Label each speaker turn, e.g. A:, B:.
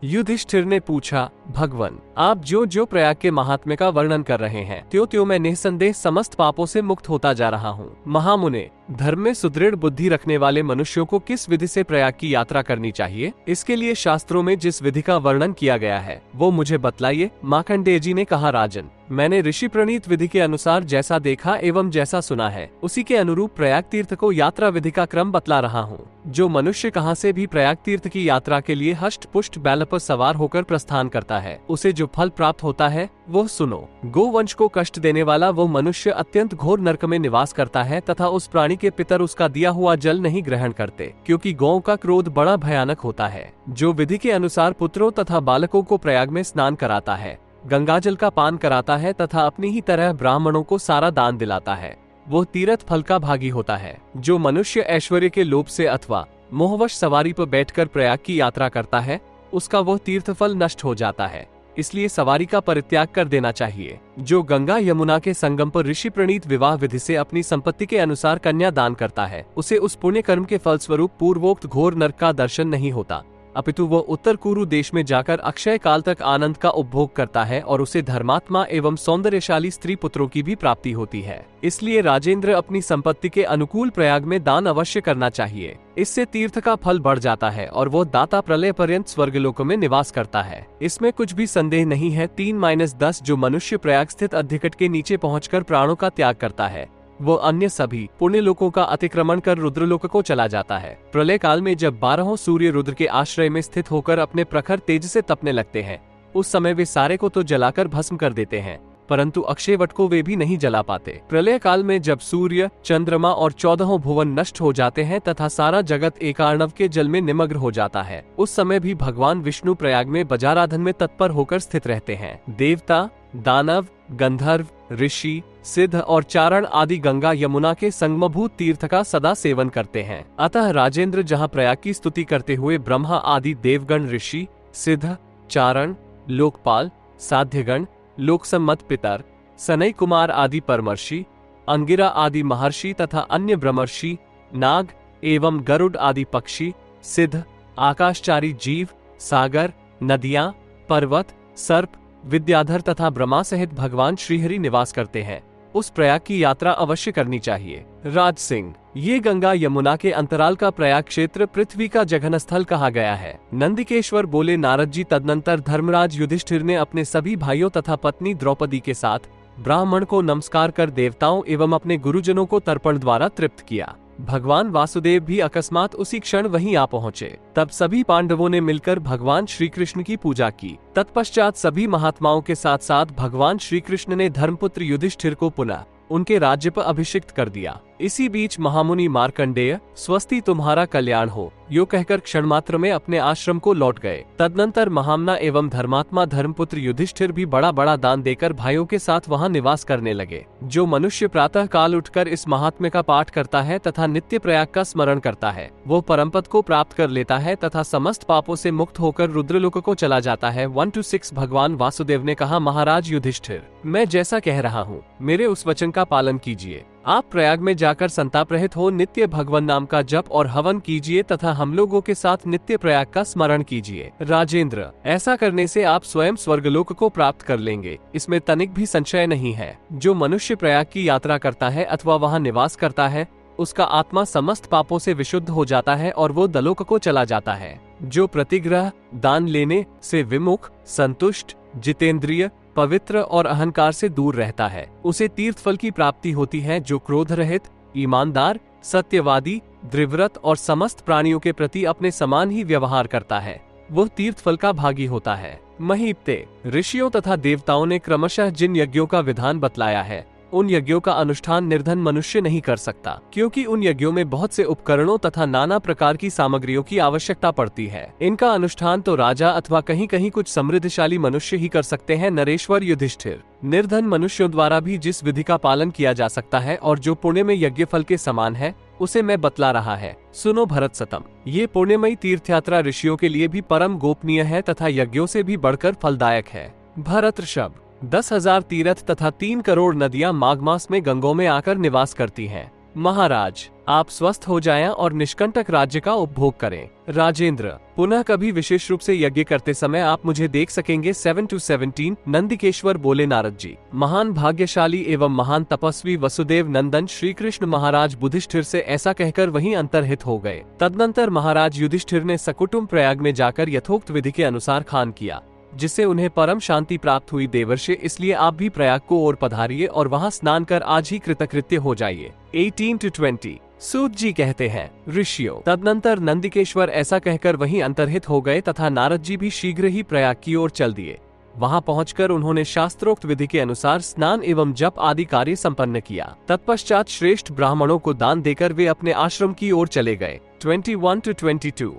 A: युधिष्ठिर ने पूछा, भगवन, आप जो जो प्रयाग के महात्म्य का वर्णन कर रहे हैं, त्यों त्यों मैं निःसंदेह समस्त पापों से मुक्त होता जा रहा हूँ। महामुने, धर्म में सुदृढ़ बुद्धि रखने वाले मनुष्यों को किस विधि से प्रयाग की यात्रा करनी चाहिए? इसके लिए शास्त्रों में जिस विधि का वर्णन किया गया है वो मुझे बतलाइए। मार्कंडेय जी ने कहा, राजन, मैंने ऋषि प्रणीत विधि के अनुसार जैसा देखा एवं जैसा सुना है, उसी के अनुरूप प्रयाग तीर्थ को यात्रा विधि का क्रम बतला रहा हूँ। जो मनुष्य कहाँ से भी प्रयाग तीर्थ की यात्रा के लिए हष्ट पुष्ट बैल पर सवार होकर प्रस्थान करता है, उसे जो फल प्राप्त होता है वो सुनो। गोवंश को कष्ट देने वाला वो मनुष्य अत्यंत घोर नरक में निवास करता है तथा उस प्राणी के पितर उसका दिया हुआ जल नहीं ग्रहण करते, क्योंकि गौ का क्रोध बड़ा भयानक होता है। जो विधि के अनुसार पुत्रों तथा बालकों को प्रयाग में स्नान कराता है, गंगा जल का पान कराता है तथा अपनी ही तरह ब्राह्मणों को सारा दान दिलाता है, वो तीर्थ फल का भागी होता है। जो मनुष्य ऐश्वर्य के लोभ से अथवा मोहवश सवारी पर बैठकर प्रयाग की यात्रा करता है, उसका वह तीर्थ फल नष्ट हो जाता है, इसलिए सवारी का परित्याग कर देना चाहिए। जो गंगा यमुना के संगम पर ऋषि प्रणीत विवाह विधि से अपनी संपत्ति के अनुसार कन्या दान करता है, उसे उस पुण्य कर्म के फलस्वरूप पूर्वोक्त घोर नरक का दर्शन नहीं होता, अपितु वह उत्तर कुरु देश में जाकर अक्षय काल तक आनंद का उपभोग करता है और उसे धर्मात्मा एवं सौंदर्यशाली स्त्री पुत्रों की भी प्राप्ति होती है। इसलिए राजेंद्र, अपनी संपत्ति के अनुकूल प्रयाग में दान अवश्य करना चाहिए। इससे तीर्थ का फल बढ़ जाता है और वो दाता प्रलय पर्यंत स्वर्गलोक में निवास करता है। इसमें कुछ भी संदेह नहीं है। 3-10 जो मनुष्य प्रयाग स्थित अधिकट के नीचे पहुंचकर प्राणों का त्याग करता है, वो अन्य सभी पुण्य लोकों का अतिक्रमण कर रुद्रलोक को चला जाता है। प्रलय काल में जब 12 सूर्य रुद्र के आश्रय में स्थित होकर अपने प्रखर तेज से तपने लगते हैं, उस समय वे सारे को तो जलाकर भस्म कर देते हैं, परंतु अक्षयवट को वे भी नहीं जला पाते। प्रलय काल में जब सूर्य, चंद्रमा और 14 भुवन नष्ट हो जाते हैं तथा सारा जगत एकार्णव के जल में निमग्न हो जाता है, उस समय भी भगवान विष्णु प्रयाग में बजाराधन में तत्पर होकर स्थित रहते हैं। देवता, दानव, गंधर्व, ऋषि, सिद्ध और चारण आदि गंगा यमुना के संगमभूत तीर्थ का सदा सेवन करते हैं। अतः राजेंद्र, जहाँ प्रयाग की स्तुति करते हुए ब्रह्मा आदि देवगण, ऋषि, सिद्ध, चारण, लोकपाल, साध्यगण, लोकसम्मत पितर, सनई कुमार आदि परमर्षि, अंगिरा आदि महर्षि तथा अन्य ब्रह्मर्षि, नाग एवं गरुड़ आदि पक्षी, सिद्ध, आकाशचारी जीव, सागर, नदियां, पर्वत, सर्प, विद्याधर तथा ब्रह्मा सहित भगवान श्रीहरि निवास करते हैं, उस प्रयाग की यात्रा अवश्य करनी चाहिए। राज सिंह, ये गंगा यमुना के अंतराल का प्रयाग क्षेत्र पृथ्वी का जघन स्थल कहा गया है। नंदिकेश्वर बोले, नारद जी, तदनंतर धर्मराज युधिष्ठिर ने अपने सभी भाइयों तथा पत्नी द्रौपदी के साथ ब्राह्मण को नमस्कार कर देवताओं एवं अपने गुरुजनों को तर्पण द्वारा तृप्त किया। भगवान वासुदेव भी अकस्मात उसी क्षण वहीं आ पहुँचे। तब सभी पांडवों ने मिलकर भगवान श्री कृष्ण की पूजा की। तत्पश्चात सभी महात्माओं के साथ साथ भगवान श्री कृष्ण ने धर्मपुत्र युधिष्ठिर को पुनः उनके राज्य पर अभिषिक्त कर दिया। इसी बीच महामुनि मार्कंडेय, स्वस्ति तुम्हारा कल्याण हो, यो कहकर क्षण मात्र में अपने आश्रम को लौट गए। तदनंतर महामना एवं धर्मात्मा धर्मपुत्र युधिष्ठिर भी बड़ा बड़ा दान देकर भाइयों के साथ वहां निवास करने लगे। जो मनुष्य प्रातः काल उठकर इस महात्म्य का पाठ करता है तथा नित्य प्रयाग का स्मरण करता है, वो परमपद को प्राप्त कर लेता है तथा समस्त पापों से मुक्त होकर रुद्रलोक को चला जाता है। 1-6 भगवान वासुदेव ने कहा, महाराज युधिष्ठिर, मैं जैसा कह रहा हूँ, मेरे उस वचन का पालन कीजिए। आप प्रयाग में जाकर संताप रहित हो नित्य भगवान नाम का जप और हवन कीजिए तथा हम लोगों के साथ नित्य प्रयाग का स्मरण कीजिए। राजेंद्र, ऐसा करने से आप स्वयं स्वर्गलोक को प्राप्त कर लेंगे, इसमें तनिक भी संशय नहीं है। जो मनुष्य प्रयाग की यात्रा करता है अथवा वहां निवास करता है, उसका आत्मा समस्त पापों से विशुद्ध हो जाता है और वो दलोक को चला जाता है। जो प्रतिग्रह, दान लेने से विमुख, संतुष्ट, जितेंद्रिय, पवित्र और अहंकार से दूर रहता है, उसे तीर्थ फल की प्राप्ति होती है। जो क्रोध रहित, ईमानदार, सत्यवादी, दृढ़व्रत और समस्त प्राणियों के प्रति अपने समान ही व्यवहार करता है, वह तीर्थ फल का भागी होता है। महीपते, ऋषियों तथा देवताओं ने क्रमशः जिन यज्ञों का विधान बतलाया है, उन यज्ञों का अनुष्ठान निर्धन मनुष्य नहीं कर सकता, क्योंकि उन यज्ञों में बहुत से उपकरणों तथा नाना प्रकार की सामग्रियों की आवश्यकता पड़ती है। इनका अनुष्ठान तो राजा अथवा कहीं कहीं कुछ समृद्धशाली मनुष्य ही कर सकते हैं। नरेश्वर युधिष्ठिर, निर्धन मनुष्यों द्वारा भी जिस विधि का पालन किया जा सकता है और जो पुण्य में यज्ञ फल के समान है, उसे मैं बतला रहा है। सुनो भरत सतम, ये पुण्यमयी तीर्थ यात्रा ऋषियों के लिए भी परम गोपनीय है तथा यज्ञों से भी बढ़कर फलदायक है। भरत ऋषभ, 10,000 तीर्थ तथा 3 करोड़ नदियां माघ मास में गंगों में आकर निवास करती हैं। महाराज, आप स्वस्थ हो जाएं और निष्कंटक राज्य का उपभोग करें। राजेंद्र, पुनः कभी विशेष रूप से यज्ञ करते समय आप मुझे देख सकेंगे। 7 to 17 नंदिकेश्वर बोले नारद जी। महान भाग्यशाली एवं महान तपस्वी वसुदेव नंदन श्री कृष्ण महाराज युधिष्ठिर से ऐसा कहकर वहीं अंतर्हित हो गए। तदनंतर महाराज युधिष्ठिर ने सकुटुम्ब प्रयाग में जाकर यथोक्त विधि के अनुसार खान किया, जिससे उन्हें परम शांति प्राप्त हुई। देवर्षि, इसलिए आप भी प्रयाग को ओर पधारिए और वहां स्नान कर आज ही कृतकृत्य हो जाइए। 18 to 20 सूत जी कहते हैं, ऋषियों, तदनंतर नंदिकेश्वर ऐसा कहकर वहीं अंतर्हित हो गए तथा नारद जी भी शीघ्र ही प्रयाग की ओर चल दिए। वहां पहुंचकर उन्होंने शास्त्रोक्त विधि के अनुसार स्नान एवं जप आदि कार्य संपन्न किया। तत्पश्चात श्रेष्ठ ब्राह्मणों को दान देकर वे अपने आश्रम की ओर चले गए। 21 to 22